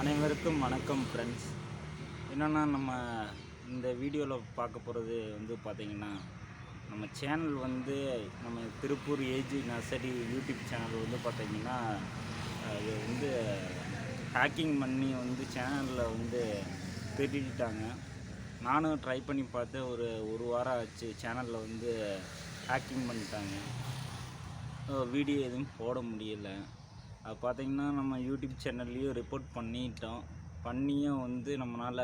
அனைவருக்கும் வணக்கம் ஃப்ரெண்ட்ஸ். என்னென்னா நம்ம இந்த வீடியோவில் பார்க்க போகிறது வந்து பார்த்திங்கன்னா, நம்ம சேனல் வந்து நம்ம Tiruppur AG nursery YouTube channel வந்து பார்த்திங்கன்னா, அது வந்து ஹேக்கிங் பண்ணி வந்து சேனலில் வந்து திருடிட்டாங்க. நானும் ட்ரை பண்ணி பார்த்தேன். ஒரு வாரம் ஆச்சு. சேனலில் வந்து ஹேக்கிங் பண்ணிட்டாங்க. வீடியோ எதுவும் போட முடியல. அது பார்த்திங்கன்னா, நம்ம யூடியூப் சேனல்லையும் ரிப்போர்ட் பண்ணியும் வந்து நம்மளால்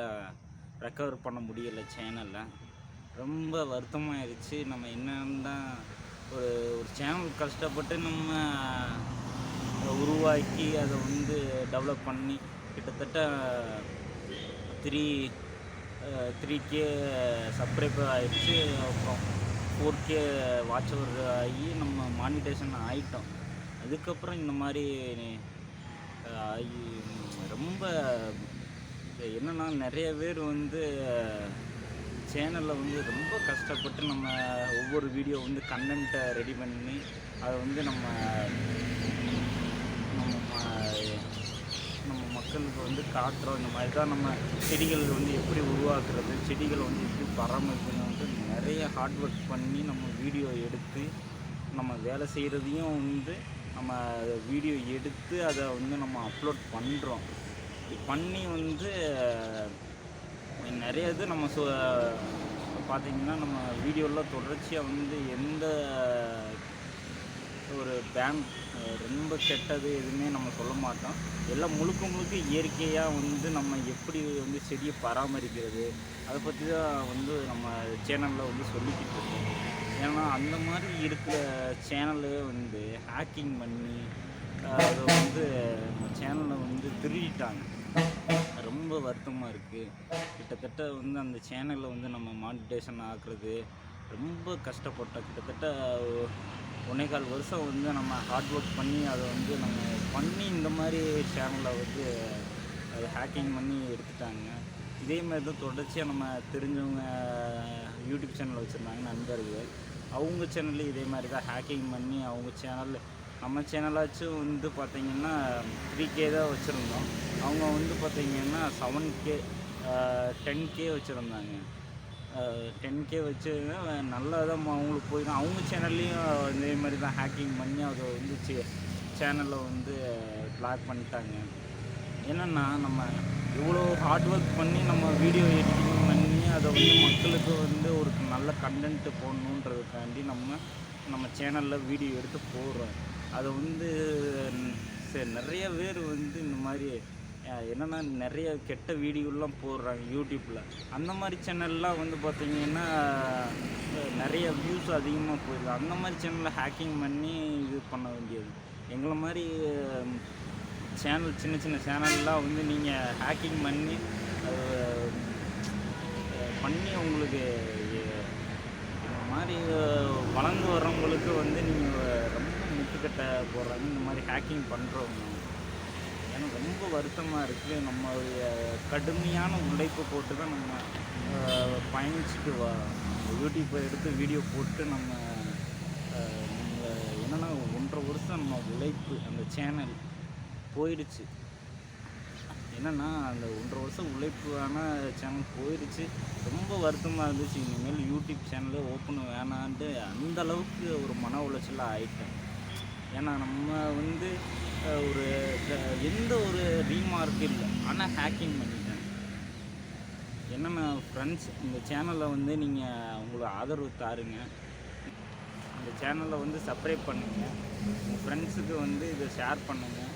ரெக்கவர் பண்ண முடியலை சேனலை. ரொம்ப வருத்தமாகிடுச்சு. நம்ம என்னன்னு தான் ஒரு சேனல் கஷ்டப்பட்டு நம்ம உருவாக்கி அதை வந்து டெவலப் பண்ணி கிட்டத்தட்ட 3K சப்ஸ்கிரைபர் ஆகிடுச்சு. அப்புறம் 4K வாட்ச் ஹவர் ஆகி நம்ம மானிட்டேஷன் ஆகிட்டோம். அதுக்கப்புறம் இந்த மாதிரி ஆகி ரொம்ப என்னென்னா, நிறைய பேர் வந்து சேனலில் வந்து ரொம்ப கஷ்டப்பட்டு நம்ம ஒவ்வொரு வீடியோ வந்து கண்டென்ட்டை ரெடி பண்ணி அதை வந்து நம்ம மக்களுக்கு வந்து காட்டுறோம். இந்த மாதிரி தான் நம்ம செடிகள் வந்து எப்படி உருவாக்குறது, செடிகளை வந்து எப்படி பராமரிக்கணும் வந்து நிறைய ஹார்ட் ஒர்க் பண்ணி நம்ம வீடியோ எடுத்து நம்ம வேலை செய்கிறதையும் வந்து நம்ம வீடியோ எடுத்து அதை வந்து நம்ம அப்லோட் பண்ணுறோம். பண்ணி வந்து நிறைய இது நம்ம பார்த்திங்கன்னா, நம்ம வீடியோவில் தொடர்ச்சியாக வந்து எந்த ஒரு ரொம்ப கெட்டது எதுவுமே நம்ம சொல்ல மாட்டோம். எல்லாம் முழுக்க இயற்கையாக வந்து நம்ம எப்படி வந்து செடியை பராமரிக்கிறது அதை பற்றி தான் வந்து நம்ம சேனலில் வந்து சொல்லிக்கிட்டு இருக்கோம். ஏன்னா அந்த மாதிரி இருக்கிற சேனலே வந்து ஹேக்கிங் பண்ணி அதை வந்து நம்ம சேனலை வந்து திருடிட்டாங்க. ரொம்ப வருத்தமாக இருக்குது. கிட்டத்தட்ட வந்து அந்த சேனலில் வந்து நம்ம மானிட்டேஷன் ஆக்குறது ரொம்ப கஷ்டப்பட்டோம். கிட்டத்தட்ட 1.25 வருஷம் வந்து நம்ம ஹார்ட் ஒர்க் பண்ணி அதை வந்து நம்ம இந்த மாதிரி சேனலை வந்து அதை ஹேக்கிங் பண்ணி எடுத்துட்டாங்க. இதே மாதிரி தான் தொடர்ச்சியாக நம்ம தெரிஞ்சவங்க யூடியூப் சேனல் வச்சுருந்தாங்க நண்பர்கள். அவங்க சேனல்லையும் இதே மாதிரி தான் ஹேக்கிங் பண்ணி அவங்க சேனலில் நம்ம சேனலாச்சும் வந்து பார்த்திங்கன்னா 3K தான் வச்சுருந்தோம். அவங்க வந்து பார்த்திங்கன்னா 7K 10K வச்சுருந்தாங்க. 10K வச்சு நல்லா தான் அவங்களுக்கு போயிடும். அவங்க சேனல்லையும் இதே மாதிரி தான் ஹேக்கிங் பண்ணி அதை வந்து சேனலில் வந்து பிளாக் பண்ணிட்டாங்க. என்னென்னா, நம்ம இவ்வளோ ஹார்ட் ஒர்க் பண்ணி நம்ம வீடியோ எடிட்டிங் பண்ணி அதை வந்து மக்களுக்கு வந்து ஒரு நல்ல கண்டென்ட்டு போடணுன்றதுக்காண்டி நம்ம சேனலில் வீடியோ எடுத்து போடுறோம். அதை வந்து நிறைய பேர் வந்து இந்த மாதிரி என்னென்னா நிறைய கெட்ட வீடியோலாம் போடுறாங்க யூடியூப்பில். அந்த மாதிரி சேனல்லாம் வந்து பார்த்திங்கன்னா நிறைய வியூஸ் அதிகமாக போயிடுது. அந்த மாதிரி சேனலில் ஹேக்கிங் பண்ணி இது பண்ண வேண்டியது. எங்களை மாதிரி சின்ன சேனல்லாம் வந்து நீங்கள் ஹேக்கிங் பண்ணி உங்களுக்கு இந்த மாதிரி வளர்ந்து வர்றவங்களுக்கு வந்து நீங்கள் ரொம்ப முட்டுக்கட்டை போடுறாங்க இந்த மாதிரி ஹேக்கிங் பண்ணுறவங்க. ஏன்னா ரொம்ப வருத்தமாக இருக்குது. நம்மளுடைய கடுமையான உழைப்பு போட்டு தான் நம்ம பயணிச்சுட்டு யூடியூப்பை எடுத்து வீடியோ போட்டு நம்ம என்னென்னா 1.5 வருஷம் நம்ம உழைப்பு அந்த சேனல் போயிடுச்சு. என்னென்னா அந்த 1.5 வருஷம் உழைப்பான சேனல் போயிடுச்சு. ரொம்ப வருத்தமாக இருந்துச்சு. இனிமேல் யூடியூப் சேனலே ஓப்பன் வேணான்ட்டு அந்தளவுக்கு ஒரு மன உளைச்சலாக ஆகிட்டேன். ஏன்னா நம்ம வந்து எந்த ஒரு ரீமார்க் இல்லை, ஆனால் ஹேக்கிங் பண்ணிட்டேன். என்னென்னா ஃப்ரெண்ட்ஸ், இந்த சேனலை வந்து நீங்கள் உங்களுக்கு ஆதரவு தாருங்க. இந்த சேனலை வந்து சப்ஸ்கிரைப் பண்ணுங்கள். உங்கள் ஃப்ரெண்ட்ஸுக்கு வந்து இதை ஷேர் பண்ணுங்கள்.